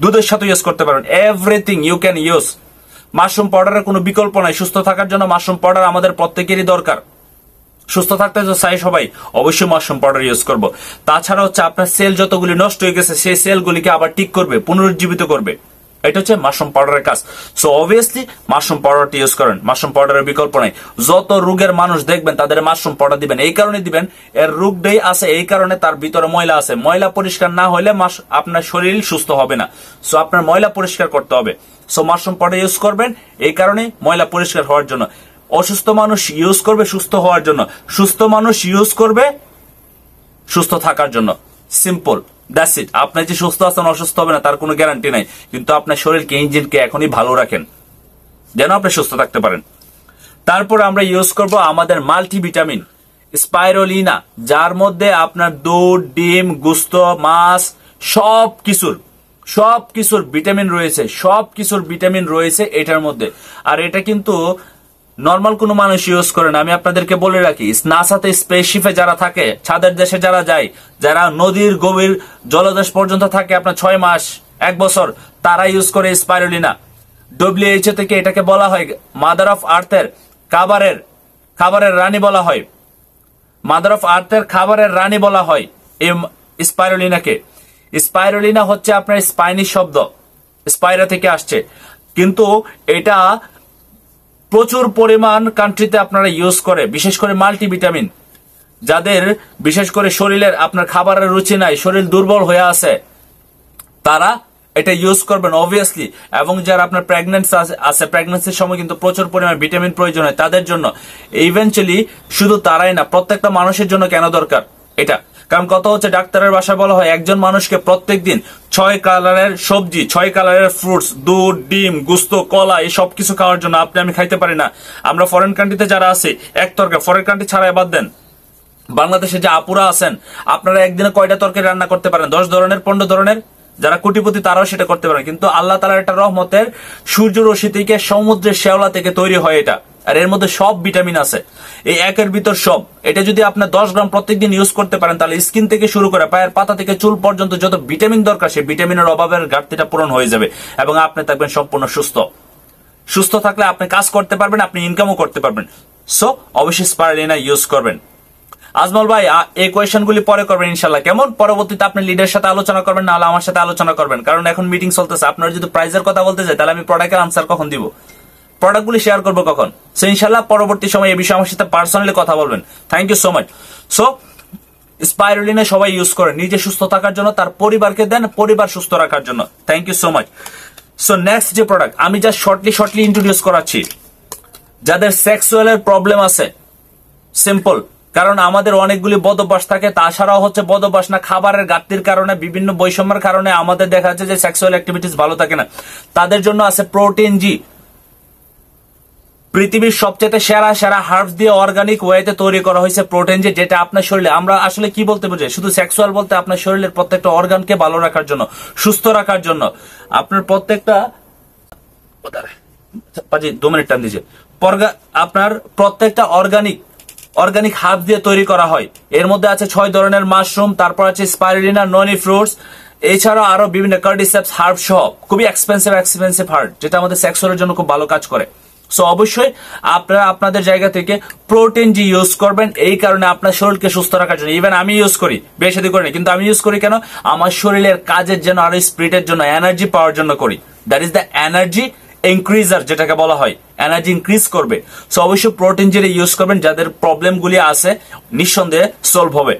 দুধের সাথে ইউজ করতে পারবেন, everything you can use. Mushroom পাউডারের কোনো বিকল্প নাই। সুস্থ থাকার জন্য মাশরুম পাউডার আমাদের প্রত্যেকেরই দরকার। সুস্থ থাকতে চাই সবাই, অবশ্যই মাশরুম পাউডার ইউজ করবো। তাছাড়া হচ্ছে আপনার সেল যতগুলি নষ্ট হয়ে গেছে সেই সেলগুলিকে আবার ঠিক করবে, পুনরুজ্জীবিত করবে, এটা হচ্ছে মাশরুম পাউডারের কাজ। সো অবভিয়াসলি মাশরুম পাউডারটি ইউজ করেন, মাশরুম পাউডারের বিকল্প নাই। যত রোগের মানুষ দেখবেন তাদের মাশরুম পাউডার দিবেন, এই কারণে দিবেন, এর রোগটাই আছে এই কারণে তার ভিতরে ময়লা আছে। ময়লা পরিষ্কার না হলে আপনার শরীর সুস্থ হবে না। সো আপনার ময়লা পরিষ্কার করতে হবে। সো মাশরুম পাউডার ইউজ করবেন এই কারণে, ময়লা পরিষ্কার হওয়ার জন্য। অসুস্থ মানুষ ইউজ করবে সুস্থ হওয়ার জন্য, সুস্থ মানুষ ইউজ করবে সুস্থ থাকার জন্য। Simple, that's it. আপনি যে সুস্থ আছেন, অসুস্থ হবে না তার কোনো গ্যারান্টি নাই, কিন্তু আপনার শরীরকে, ইঞ্জিনকে এখনই ভালো রাখেন যেন আপনি সুস্থ থাকতে পারেন। তারপর আমরা ইউজ করব আমাদের মাল্টিভিটামিন স্পাইরোলিনা, যার মধ্যে আপনার দুধ, ডিম, গোশত, মাছ সবকিছুর ভিটামিন রয়েছে, সবকিছুর ভিটামিন রয়েছে এটার মধ্যে। আর এটা কিন্তু নর্মাল কোনো মানুষ ইউজ করে না। আমি আপনাদেরকে বলে রাখি, নাসাতে স্পেসশিপে যারা থাকে, ছাদের দেশে যারা যায়, যারা নদীর গভীর জলদেশ পর্যন্ত থাকে আপনার 6 মাস 1 বছর, তারা ইউজ করে স্পাইরুলিনা। ডব্লিউএইচও থেকে এটাকে বলা হয় মাদার অফ আর্থের খাবারের রানী বলা হয়। মাদার অফ আর্থের খাবারের রানী বলা হয় এই স্পাইরুলিনাকে। স্পাইরুলিনা হচ্ছে আপনার স্পাইনিশ শব্দ, স্পাইরা থেকে আসছে, কিন্তু এটা প্রচুর পরিমাণ কান্ট্রিতে আপনারা ইউজ করে, বিশেষ করে মাল্টিভিটামিন যাদের বিশেষ করে শরীরের আপনার খাবারের রুচি নাই, শরীর দুর্বল হয়ে আছে, তারা এটা ইউজ করবেন অবভিয়াসলি। এবং যারা আপনার প্রেগন্যান্সি আছে, প্রেগন্যান্সির সময় কিন্তু প্রচুর পরিমাণে ভিটামিন প্রয়োজন হয় তাদের জন্য। ইভেন্চুয়ালি শুধু তারাই না, প্রত্যেকটা মানুষের জন্য কেন দরকার এটা, কারণ কথা হচ্ছে ডাক্তারের ভাষায় বলা হয় একজন মানুষকে প্রত্যেক দিন 6 কালারের সবজি, 6 কালারের ফ্রুটস, দুধ, ডিম, গুস্ত, কলা এই সব কিছু খাওয়ার জন্য। আপনি আমি খাইতে পারি না। আমরা ফরেন কান্ট্রিতে যারা আছে এক তরকারি, ফরেন কান্ট্রি ছাড়াই বাদ দেন, বাংলাদেশে যে আপুরা আছেন আপনারা একদিনে কয়টা তরকারি রান্না করতে পারেন? 10 ধরনের, 15 ধরনের। যারা কোটিপতি তারাও সেটা করতে পারেন। কিন্তু আল্লাহ তাআলার একটা রহমতের সূর্য রশ্মি থেকে, সমুদ্রের শ্যাওলা থেকে তৈরি হয় এটা, আর এর মধ্যে সব ভিটামিন আছে, এই একের ভিতর সব। এটা যদি আপনি 10 গ্রাম প্রত্যেকদিন ইউজ করতে পারেন, তাহলে স্কিন থেকে শুরু করে পায়ের পাতা থেকে চুল পর্যন্ত যত ভিটামিন দরকার, সেই ভিটামিনের অভাবের ঘাটতিটা পূরণ হয়ে যাবে এবং আপনি থাকবেন সম্পূর্ণ সুস্থ। সুস্থ থাকলে আপনি কাজ করতে পারবেন, আপনি ইনকামও করতে পারবেন। সো অবশ্যই স্পাইরুলিনা ইউজ করবেন। আজমল ভাই এই কোয়েশ্চেন গুলি পরে করবেন ইনশাল্লাহ, কেমন? পরবর্তীতে আপনি লিডারের সাথে আলোচনা করবেন, না হলে আমার সাথে আলোচনা করবেন, কারণ এখন মিটিং চলতেছে। আপনারা যদি প্রাইজের কথা বলতে চাই, তাহলে আমি প্রোডাক্টের আনসার কখন দিব, প্রোডাক্টগুলি শেয়ার করবো কখন? সো ইনশাল্লাহ পরবর্তী সময় এই বিষয়ে আমার সাথে পার্সোনালি কথা বলবেন। Thank you so much. So spirulina সবাই ইউজ করেন নিজে সুস্থ থাকার জন্য, তার পরিবারকে দেন পরিবার সুস্থ রাখার জন্য। Thank you so much. So next যে প্রোডাক্ট আমি জাস্ট শর্টলি ইন্ট্রোডিউস করাচ্ছি, যাদের সেক্সুয়ালের প্রবলেম আছে, সিম্পল, কারণ আমাদের অনেকগুলি বদ অভ্যাস থাকে, তাছাড়াও হচ্ছে বদ অভ্যাস না, খাবারের ঘাটতির কারণে, বিভিন্ন বৈষম্যের কারণে আমাদের দেখা যাচ্ছে যে সেক্সুয়াল অ্যাক্টিভিটিস ভালো থাকে না। তাদের জন্য আছে প্রোটিন জি, পৃথিবীর সবচেয়ে সেরা হার্বস দিয়ে অর্গানিক ওয়েতে তৈরি করা হয়েছে প্রোটিন জি, যেটা আপনার শরীরে, আমরা আসলে কি বলতে বুঝি, শুধু সেক্সুয়াল বলতে আপনার শরীরের প্রত্যেকটা অর্গানকে ভালো রাখার জন্য, সুস্থ রাখার জন্য, আপনার প্রত্যেকটা 2 মিনিট টাইম দিয়েছে, আপনার প্রত্যেকটা অর্গানিক হার্ব দিয়ে তৈরি করা হয়। এর মধ্যে আছে 6 ধরনের মাশরুম, তারপর আছে স্পাইরুলিনা, ননি ফ্রুটস, এছাড়াও আরো বিভিন্ন কার্ডিসেপস হার্ব সহ খুবই এক্সপেন্সিভ হার্ব, যেটা আমাদের সেক্সুয়ালের জন্য খুব ভালো কাজ করে। সো অবশ্যই আপনারা আপনাদের জায়গা থেকে প্রোটিন জি ইউজ করবেন, এই কারণে আপনার শরীরকে সুস্থ রাখার জন্য। ইভেন আমি ইউজ করি, বেশি করি না, কিন্তু আমি ইউজ করি কেন? আমার শরীরের কাজের জন্য, আর স্পিরিটের জন্য, এনার্জি পাওয়ার জন্য করি। দ্যাট ইজ দ্য এনার্জি ইনক্রিজার, যেটাকে বলা হয়, এনার্জি ইনক্রিজ করবে। সো অবশ্যই প্রোটিন জেলি ইউজ করবেন, যাদের প্রবলেম গুলি আছে নিঃসন্দেহে সলভ হবে।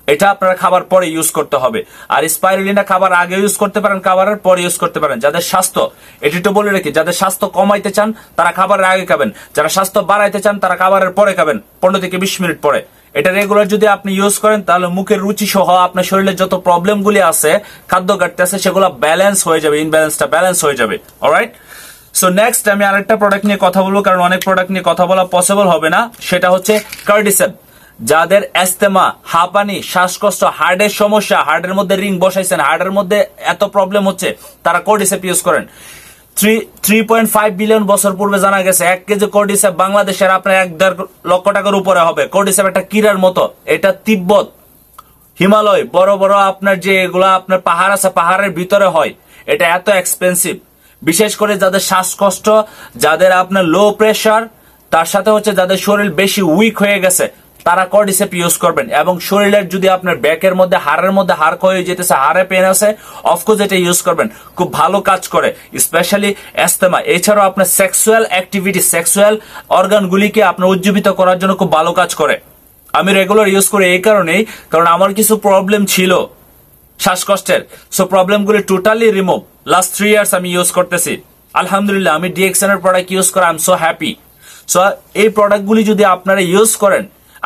এটা আপনারা খাবার পরে ইউজ করতে হবে। আর স্পাইরুলিনা খাবার আগে ইউজ করতে পারেন, খাবারের পরে ইউজ করতে পারেন। যাদের স্বাস্থ্য, এটি তো বলে রাখি, যাদের স্বাস্থ্য কমাইতে চান তারা খাবারের আগে খাবেন, যারা স্বাস্থ্য বাড়াইতে চান তারা খাবারের পরে খাবেন, 15 থেকে 20 মিনিট পরে। এটা রেগুলার যদি আপনি ইউজ করেন, তাহলে মুখের রুচি সহ আপনার শরীরের যত প্রবলেম গুলি আছে, খাদ্য ঘাটতি আছে, সেগুলো ব্যালেন্স হয়ে যাবে, ইনব্যালেন্সটা ব্যালেন্স হয়ে যাবে। অলরাইট, সো নেক্সট আমি আরেকটা প্রোডাক্ট নিয়ে কথা বলবো, কারণ অনেক প্রোডাক্ট নিয়ে কথা বলা পসিবল হবে না। সেটা হচ্ছে কার্ডিসেপ। যাদের অ্যাস্তেমা, হাঁপানি, শ্বাসকষ্ট, হার্টের সমস্যা, হার্টের মধ্যে রিং বসাইছেন, হার্টের মধ্যে এত প্রবলেম হচ্ছে, তারা কর্ডিসেপ ইউজ করেন। 3.5 বিলিয়ন বছর পূর্বে জানা গেছে 1 কেজি কর্ডিসেপ বাংলাদেশের আপনার 1.5 লক্ষ টাকার উপরে হবে। কর্ডিসেপ একটা কিরার মতো, এটা তিব্বত, হিমালয়, বড় বড় আপনার যে এগুলা আপনার পাহাড় আছে, পাহাড়ের ভিতরে হয়। এটা এত এক্সপেন্সিভ, বিশেষ করে যাদের শ্বাসকষ্ট, যাদের আপনার লো প্রেশার, তার সাথে হচ্ছে যাদের শরীর বেশি উইক হয়ে গেছে, তারা কর্ডিসেপ ইউজ করবেন। এবং শরীরের যদি আপনার ব্যাকের মধ্যে, হাড়ের মধ্যে হাড় ক্ষয়ে যেতেছে, হাড়ে পেন আছে, অফকোর্স এটা ইউজ করবেন, খুব ভালো কাজ করে, স্পেশালি অ্যাস্তেমা। এছাড়াও আপনার সেক্সুয়াল অ্যাক্টিভিটি, সেক্সুয়াল অর্গানগুলিকে আপনার উজ্জীবিত করার জন্য খুব ভালো কাজ করে। আমি রেগুলার ইউজ করি এই কারণেই, কারণ আমার কিছু প্রবলেম ছিল শ্বাসকষ্টের। সো প্রবলেমগুলি টোটালি রিমুভ। লাস্ট 3 ইয়ার্স আমি ইউজ করতেছি, আলহামদুলিল্লাহ। আমি ডিএক্সএন এর প্রোডাক্ট ইউজ করে I am so happy. So এই প্রোডাক্টগুলি যদি আপনারা ইউজ করেন,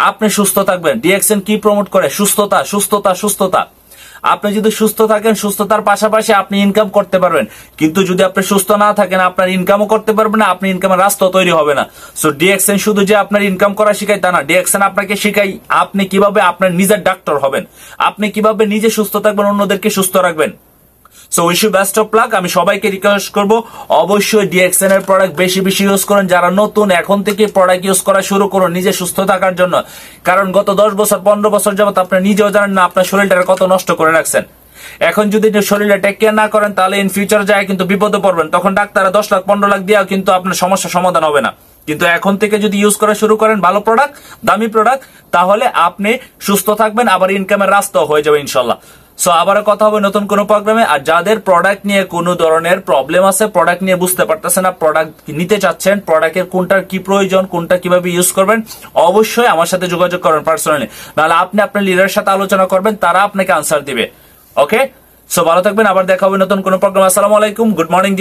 আপনি সুস্থ থাকবেন। ডিএক্সএন কি প্রমোট করে? সুস্থতা, সুস্থতা, সুস্থতা। আপনি যদি সুস্থ থাকেন, সুস্থতার পাশাপাশি আপনি ইনকাম করতে পারবেন। কিন্তু যদি আপনি সুস্থ না থাকেন, আপনার ইনকামও করতে পারবেন না, আপনি ইনকামের রাস্তা তৈরি হবে না। সো ডিএক্সএন শুধু যে আপনার ইনকাম করা শিখায় তা না, ডিএক্সএন আপনাকে শিখাই আপনি কিভাবে আপনার নিজের ডাক্তার হবেন, আপনি কিভাবে নিজে সুস্থ থাকবেন, অন্যদেরকে সুস্থ রাখবেন। So wish you best of luck. আমি সবাইকে রিকোয়েস্ট করব অবশ্যই ডিএক্সএন এর প্রোডাক্ট বেশি বেশি ইউজ করুন। যারা নতুন এখন থেকে প্রোডাক্ট ইউজ করা শুরু করুন নিজে সুস্থ থাকার জন্য, কারণ গত 10 বছর 15 বছর যাবত আপনি নিজেও জানেন না আপনার শরীরটা কত নষ্ট করে রাখছেন। এখন যদি শরীরে টেক কেয়ার না করেন তাহলে ইন ফিউচার যায় কিন্তু বিপদে পড়বেন, তখন ডাক্তাররা 10 লাখ 15 লাখ দেওয়া কিন্তু আপনার সমস্যার সমাধান হবে না। কিন্তু এখন থেকে যদি ইউজ করা শুরু করেন ভালো প্রোডাক্ট, দামি প্রোডাক্ট, তাহলে আপনি সুস্থ থাকবেন, আবার ইনকামের রাস্তাও হয়ে যাবে ইনশাল্লাহ। সো আবারও কথা হবে নতুন কোনো প্রোগ্রামে। আর যাদের প্রোডাক্ট নিয়ে কোনো ধরনের প্রবলেম আছে, প্রোডাক্ট নিয়ে বুঝতে পারতেছেন না, প্রোডাক্ট নিতে চাচ্ছেন, প্রোডাক্টের কোনটার কি প্রয়োজন, কোনটা কিভাবে ইউজ করবেন, অবশ্যই আমার সাথে যোগাযোগ করেন পার্সোনালি, নাহলে আপনি আপনার লিডারের সাথে আলোচনা করবেন, তারা আপনাকে আনসার দিবে। ওকে, সো ভালো থাকবেন, আবার দেখা হবে নতুন কোনো প্রোগ্রাম। আসসালামু আলাইকুম, গুড মর্নিং।